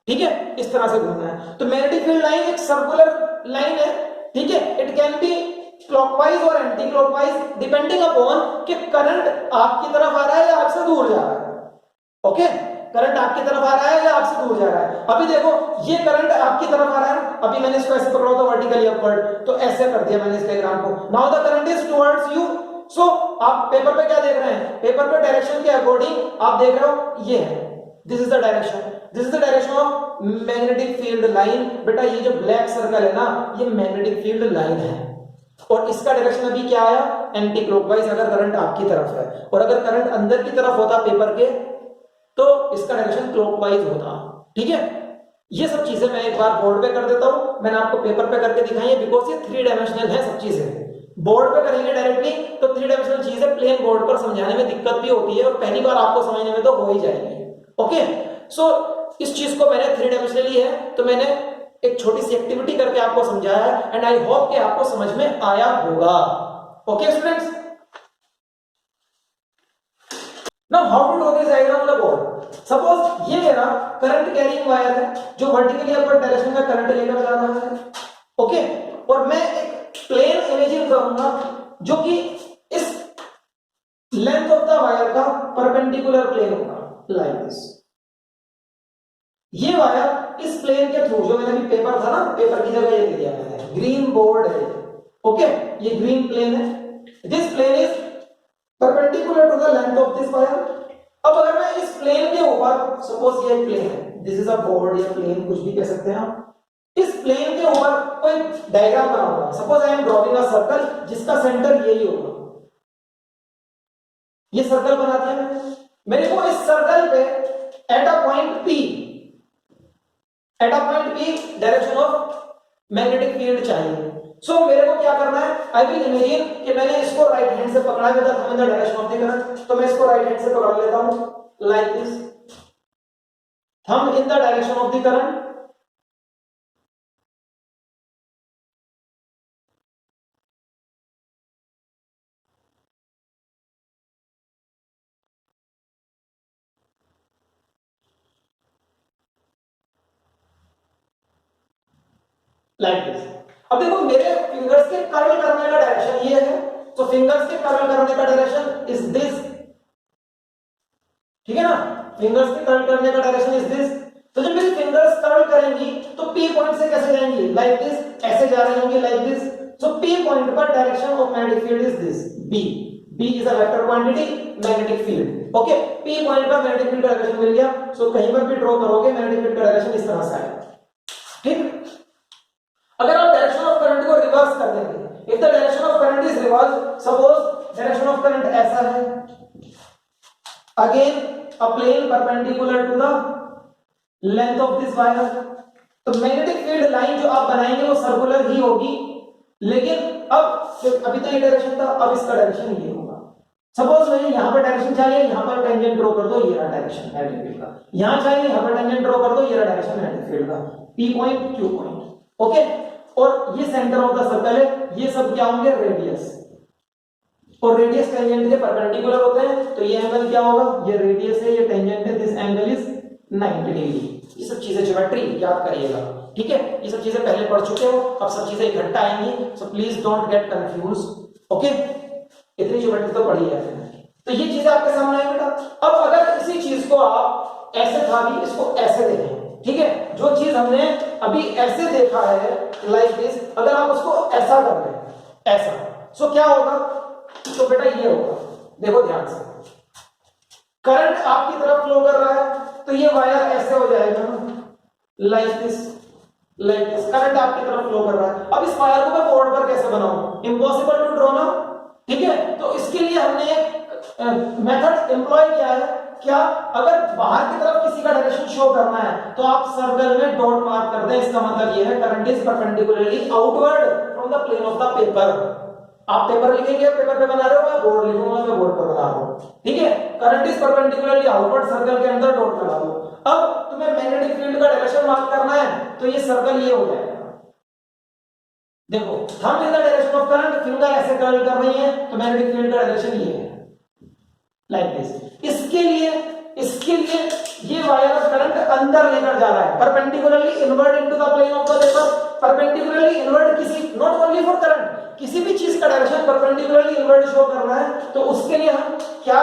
ठीक है, इस तरह से घूमना है। तो मैग्नेटिक फील्ड लाइन एक सर्कुलर लाइन है, ठीक है, इट कैन बी क्लॉकवाइज और एंटी क्लॉकवाइज डिपेंडिंग अपॉन कि करंट आपकी तरफ आ रहा है या आपसे दूर जा रहा है। ओके, करंट आपकी तरफ आ रहा है या आपसे दूर जा रहा है। अभी देखो ये करंट आपकी तरफ आ रहा है, अभी मैंने इसको ऐसे पकड़ा था वर्टिकली अपवर्ड, तो ऐसे कर दिया मैंने इस डायग्राम को। Now the current is towards you. So आप पेपर पे क्या देख रहे हैं, पेपर पे डायरेक्शन के अकॉर्डिंग आप देख रहे हो ये है, this is the direction, this is the direction of magnetic field line. बेटा ये जो ब्लैक सर्कल है ना, ये मैग्नेटिक फील्ड लाइन है और इसका डायरेक्शन अभी क्या आया, एंटी क्लॉकवाइज, अगर करंट आपकी तरफ है। और अगर करंट अंदर की तरफ होता पेपर के तो इसका डायरेक्शन क्लॉकवाइज होता। ठीक है, ये सब चीजें मैं एक बार बोर्ड पे कर देता हूं, मैंने आपको पेपर पे करके दिखाई है बिकॉज ये 3 डायमेंशनल है सब चीजें। बोर्ड पे करेंगे डायरेक्टली तो 3 डायमेंशनल चीजें प्लेन बोर्ड पर समझाने में दिक्कत भी होती है और पहली बार आपको समझने में तो हो ही जाएगी। ओके, सो इस चीज को मैंने 3 डायमेंशनली है तो मैंने एक छोटी सी एक्टिविटी करके आपको समझाया है एंड आई होप कि आपको समझ में आया होगा। Okay students, now how to draw this diagram on the board. Suppose ये मेरा करंट कैरिंग वायर है जो वर्टिकली अपवर्ड डायरेक्शन में करंट लेकर जा रहा है। ओके, और मैं एक प्लेन इमेजिन करूंगा जो कि इस लेंथ ऑफ द वायर का परपेंडिकुलर प्लेन होगा लाइक दिस। ये वायर इस प्लेन के थ्रू, जो मैंने अभी पेपर था ना, पेपर की जगह ये दे दिया मैंने, ग्रीन बोर्ड है। ओके, ये ग्रीन प्लेन है, this plane is perpendicular to the length of this wire. अब अगर मैं इस प्लेन के ऊपर, सपोज ये प्लेन है, दिस इज अ बोर्ड या प्लेन, कुछ भी कह सकते हैं आप, इस प्लेन के ऊपर कोई डायग्राम बनाऊंगा। Suppose I am drawing a circle जिसका सेंटर यही होगा, ये सर्कल बना दिया मैंने। मेरे को इस सर्कल पे at a point P, at a point P direction of magnetic field चाहिए। सो मेरे को क्या करना है, आई विल इमेजिन कि मैंने इसको राइट हैंड से पकड़ा है thumb in the direction of the current, तो मैं इसको राइट हैंड से पकड़ लेता हूं like this, thumb in the direction of the current. Like this. अब देखो मेरे फिंगर्स के कर्ल करने का डायरेक्शन ये है, तो फिंगर्स के कर्ल करने का डायरेक्शन इज दिस। ठीक है ना, फिंगर्स के कर्ल करने का डायरेक्शन इज दिस। तो जब मेरी फिंगर्स कर्ल करेंगी तो P पॉइंट से कैसे जाएंगी, लाइक दिस, ऐसे जा रही होंगी like this. So P point पर direction of magnetic field is this, B। B is a vector quantity magnetic field. Okay, P point पर मैग्नेटिक फील्ड का डायरेक्शन मिल गया। सो कहीं पर भी ड्रॉ करोगे मैग्नेटिक फील्ड का डायरेक्शन इस तरह से आएगा। ठीक, अगर आप डायरेक्शन ऑफ करंट को रिवर्स कर देंगे, if the direction of current is reverse, suppose direction of current ऐसा है, again a plane perpendicular to the length of this wire, तो मैग्नेटिक फील्ड लाइन जो आप बनाएंगे वो सर्कुलर ही होगी, लेकिन अब अभी तो ये डायरेक्शन था, अब इसका डायरेक्शन ये होगा। सपोज मुझे यहां पर डायरेक्शन चाहिए, यहां पर टेंजेंट ड्रॉ कर दो, ये रहा डायरेक्शन मैग्नेटिक फील्ड का। यहां चाहिए, यहां पर टेंजेंट ड्रॉ कर दो, ये रहा डायरेक्शन मैग्नेटिक फील्ड का, P point Q point. Okay, और ये सेंटर ऑफ द सर्कल है, ये सब क्या होंगे, रेडियस, और रेडियस टेंजेंट के परपेंडिकुलर होते हैं, तो ये एंगल क्या होगा, ये रेडियस है, ये टेंजेंट है, दिस एंगल इज 90 डिग्री। ये सब चीजें ज्योमेट्री याद करिएगा, ठीक है, ये सब चीजें पहले पढ़ चुके हो, अब सब चीजें इकट्ठा आएंगी, so please don't get confuse. Okay, इतनी ज्योमेट्री तो पढ़ी है, तो ये चीजें आपके सामने आई बेटा। अब अगर इसी चीज को आप ऐसे था भी, इसको ऐसे देखें, ठीक है, जो चीज हमने अभी ऐसे देखा है लाइक दिस, अगर आप उसको ऐसा कर दें, ऐसा, सो क्या होगा, तो बेटा ये होगा, देखो ध्यान से, करंट आपकी तरफ फ्लो कर रहा है, तो ये वायर ऐसे हो जाएगा like this, like this, current आपकी तरफ फ्लो कर रहा है। अब इस वायर को मैं बोर्ड पर कैसे बनाऊं? इम्पॉसिबल टू ड्रॉ ना, ठीक है। तो इसके लिए हमने एक मेथड एम्प्लॉय किया है। क्या? अगर बाहर की तरफ किसी का डायरेक्शन शो करना है तो आप सर्कल में डॉट मार्क कर दें। इसका मतलब यह है current is perpendicularly outward from the plane of the paper. आप पेपर लिखेंगे, पेपर पे बना रहे हो, मैं बोर्ड लिखूंगा, मैं बोर्ड पर बना रहा हूं, ठीक है। Current is perpendicularly outward, circle के अंदर डॉट लगा दो। अब तुम्हें मैग्नेटिक फील्ड का डायरेक्शन मार्क करना है तो ये सर्कल ये हो जाएगा। देखो, thumb in the direction of current, finger ऐसे कर्ल कर रही है तो मैग्नेटिक फील्ड का डायरेक्शन ये है, लाइक दिस। इसके लिए ये वायर ऑफ करंट अंदर लेकर जा रहा है, perpendicularly inward into the plane of the paper. Perpendicularly inward किसी, नॉट ओनली फॉर करंट, किसी भी चीज का डायरेक्शन परपेंडिकुलरली इनवर्ड शो करना है तो उसके लिए हम क्या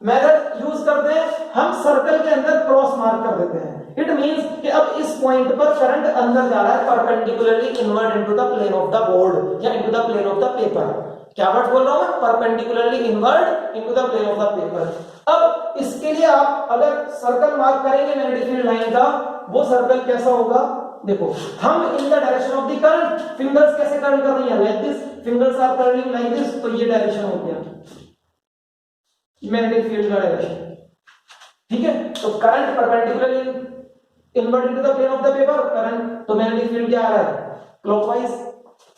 मेथड यूज करते हैं? हम सर्कल के अंदर क्रॉस मार्क कर देते हैं। इट मींस कि अब इस पॉइंट पर करंट अंदर जा रहा है perpendicularly inward into the plane of the board या into the plane of the paper. क्या वर्ड बोल रहा हूं मैं? Perpendicularly inward into the plane of the paper. अब इसके लिए आप अगर सर्कल मार्क करेंगे मैग्नेटिक फील्ड लाइन का, वो सर्कल कैसा होगा? देखो, हम in the direction of the current, fingers कैसे कर्ल कर रही है? Like this, fingers are curling like this, तो ये डायरेक्शन हो गया मैग्नेटिक फील्ड का डायरेक्शन, ठीक है। तो current perpendicularly inward into the plane of the paper, current, तो मैग्नेटिक फील्ड क्या आ रहा है? क्लॉकवाइज।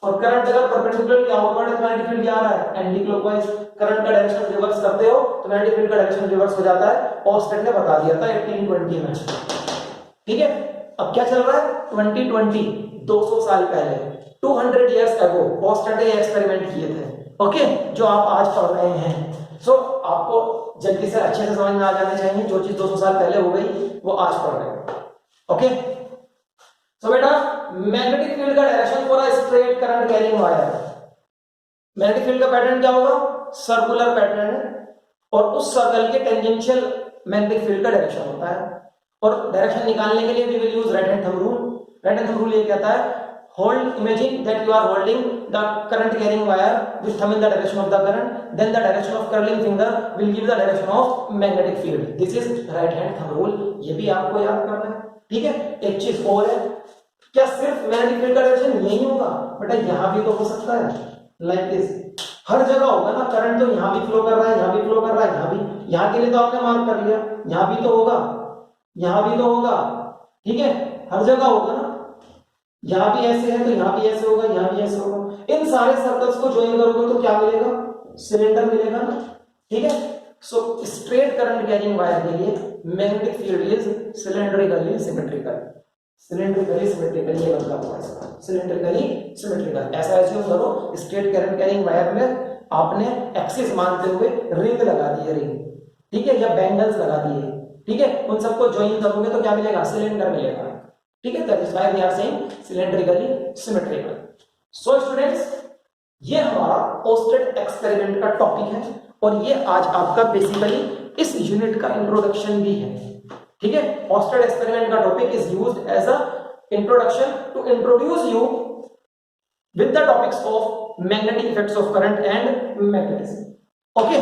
और करंट अगर परपेंडिकुलरली आउटवर्ड है तो मैग्नेटिक फील्ड क्या आ रहा है? Anti clockwise. करंट का डायरेक्शन रिवर्स करते हो तो मैग्नेटिक फील्ड का डायरेक्शन रिवर्स हो जाता है। ऑस्टेड ने बता दिया था 1820 में, ठीक है। अब क्या चल रहा है? 2020, 200 साल पहले, 200 इयर्स अगो ऑस्टेड ने एक्सपेरिमेंट किए थे, ओके, जो आप आज पढ़ रहे हैं। सो आपको जल्दी से अच्छे से समझ में आ जाने चाहिए, जो चीज 200 साल पहले हो गई वो आज पढ़ रहे हैं, ओके। सो बेटा, मैग्नेटिक फील्ड का direction for a straight current carrying wire, magnetic field का पैटर्न क्या होगा? सर्कुलर पैटर्न, और उस सर्कल के टेंजेंशियल मैग्नेटिक फील्ड का डायरेक्शन होता है। और डायरेक्शन निकालने के लिए we will use right hand thumb rule. Right hand thumb rule ये कहता है, hold, imagine that you are holding the current carrying wire with thumb in the direction of the current, then the direction of curling finger will give the direction of magnetic field. This is right hand thumb rule. ये भी आपको याद करना है, ठीक है। एक चीज और है, क्या सिर्फ मैग्नेटिक फील्ड का डायरेक्शन यही होगा? बेटा यहाँ भी तो हो सकता है, लाइक दिस, हर जगह होगा ना। करंट तो यहाँ भी फ्लो कर रहा है, यहाँ भी फ्लो कर रहा है, यहाँ भी, यहाँ के लिए तो आपने मार्क कर लिया, यहाँ भी तो होगा, यहाँ भी तो होगा, ठीक है, हर जगह होगा ना। यहां भी ऐसे है तो यहां भी ऐसे होगा, यहां भी ऐसे होगा। इन सारे सर्कल्स को ज्वाइन करोगे तो क्या मिलेगा? सिलेंडर मिलेगा ना, ठीक है। So straight current carrying wire के लिए magnetic field is cylindrically symmetrical, cylindrically symmetrical, ये मतलब हुआ इसका, सिलेंड्रिकली सिमेट्रिकल। ऐसा ऐसे करो, स्ट्रेट करंट कैरिंग वायर में आपने एक्सिस मानते हुए रिंग लगा दी है, रिंग, ठीक है, या बैंगल्स लगा दिए, ठीक है। उन सबको ज्वाइन करोगे तो क्या मिलेगा? सिलेंडर मिलेगा, ठीक है। That is why we are saying cylindrically symmetrical. So students, ये हमारा ओस्टेड एक्सपेरिमेंट का टॉपिक है और ये आज आपका बेसिकली इस यूनिट का इंट्रोडक्शन भी है, ठीक है। ओस्टेड एक्सपेरिमेंट का topic is used as a introduction to introduce you with the topics of magnetic effects of current and magnetism, okay.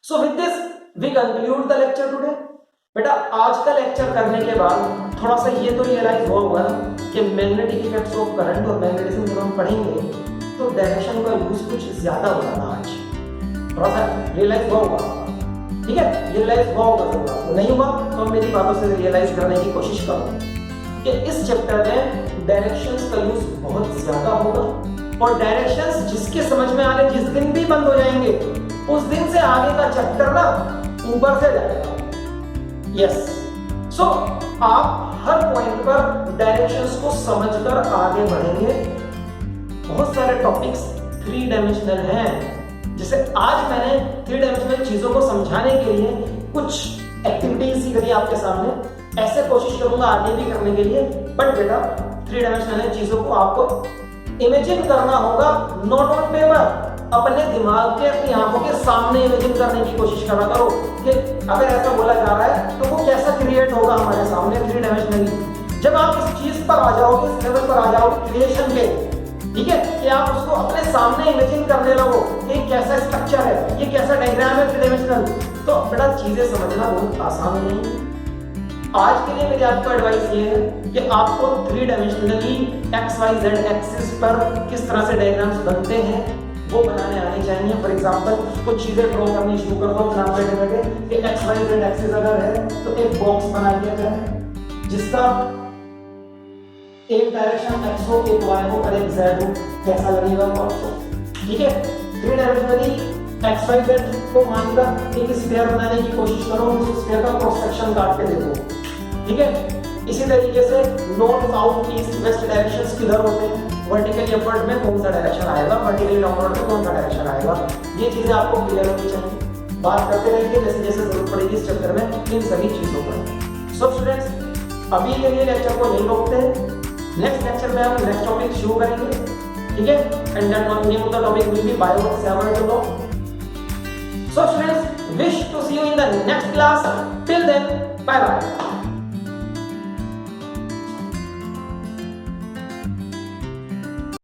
So with this we conclude the lecture today. बेटा, आज का lecture करने के बाद थोड़ा सा ये तो रियलाइज हुआ होगा कि मैग्नेटिक इफेक्ट्स ऑफ करंट और मैग्नेटिज्म जब हम पढ़ेंगे तो डायरेक्शन का यूज कुछ ज्यादा होगा ना आज, थोड़ा सा रियलाइज हुआ होगा, ठीक है। रियलाइज हुआ होगा, तो नहीं हुआ तो मेरी बातों से रियलाइज करने की कोशिश करो कि इस चैप्टर में डायरेक्शंस का यूज बहुत ज्यादा होगा और डायरेक्शंस जिसके समझ में आने जिस दिन भी बंद हो जाएंगे उस दिन से आगे का चैप्टर ना ऊपर से जाएगा, यस। सो आप हर पॉइंट पर डायरेक्शंस को समझकर आगे बढ़ेंगे। बहुत सारे टॉपिक्स 3 डायमेंशनल हैं, जैसे आज मैंने 3 डायमेंशनल चीजों को समझाने के लिए कुछ एक्टिविटीज सी करी आपके सामने, ऐसे कोशिश करूंगा आगे भी करने के लिए। बट बेटा, 3 डायमेंशनल चीजों को आपको इमेजिन करना होगा, नॉट ऑन पेपर, अपने दिमाग के, अपनी आंखों के सामने इमेजिन करने की कोशिश करा करो कि अगर ऐसा बोला जा रहा है तो वो कैसा क्रिएट होगा हमारे सामने 3 डायमेंशनली। जब आप इस चीज पर आ जाओगे, इस लेवल पर आ जाओगे क्रिएशन के, ठीक है, कि आप उसको अपने सामने इमेजिन करने लगो कि कैसा स्ट्रक्चर है, ये कैसा डायग्राम है 3 डायमेंशनल, तो बेटा चीजें समझना बहुत आसान नहीं है। आज के लिए मेरी आपको एडवाइस ये है कि आपको 3 डायमेंशनली XYZ एक्सिस पर किस तरह से डायग्राम्स बनते हैं वो बनाने आने चाहिए। फॉर एग्जांपल कुछ चीजें ड्रॉ करनी शुरू कर दो यहाँ बैठे बैठे कि XYZ एक्सिस अगर है तो एक बॉक्स बना लिया जाए जिसका एक डायरेक्शन x हो, एक y हो और एक z हो। कैसा लगेगा वो आपको? ठीक है, 3 डायमेंशनली XYZ को मानकर एक स्फीयर बनाने की कोशिश करो, उस स्फीयर का क्रॉस सेक्शन काट के देखो। ठीक है, इसी तरीके से north south east west directions किधर होते हैं, वर्टिकली अपवर्ड में कौन सा डायरेक्शन आएगा, वर्टिकली डाउनवर्ड में कौन सा डायरेक्शन आएगा, ये चीजें आपको क्लियर होनी चाहिए। बात करते रहेंगे जैसे जैसे जरूरत पड़ेगी इस चैप्टर में इन सभी चीजों पर। सो स्टूडेंट्स, अभी के लिए लेक्चर को यहीं रोकते हैं। नेक्स्ट लेक्चर में हम नेक्स्ट टॉपिक शुरू करेंगे। ठीक है, and then one name of the topic will be Biot Savart law. So students, wish to see you in the next class. Till then, bye bye.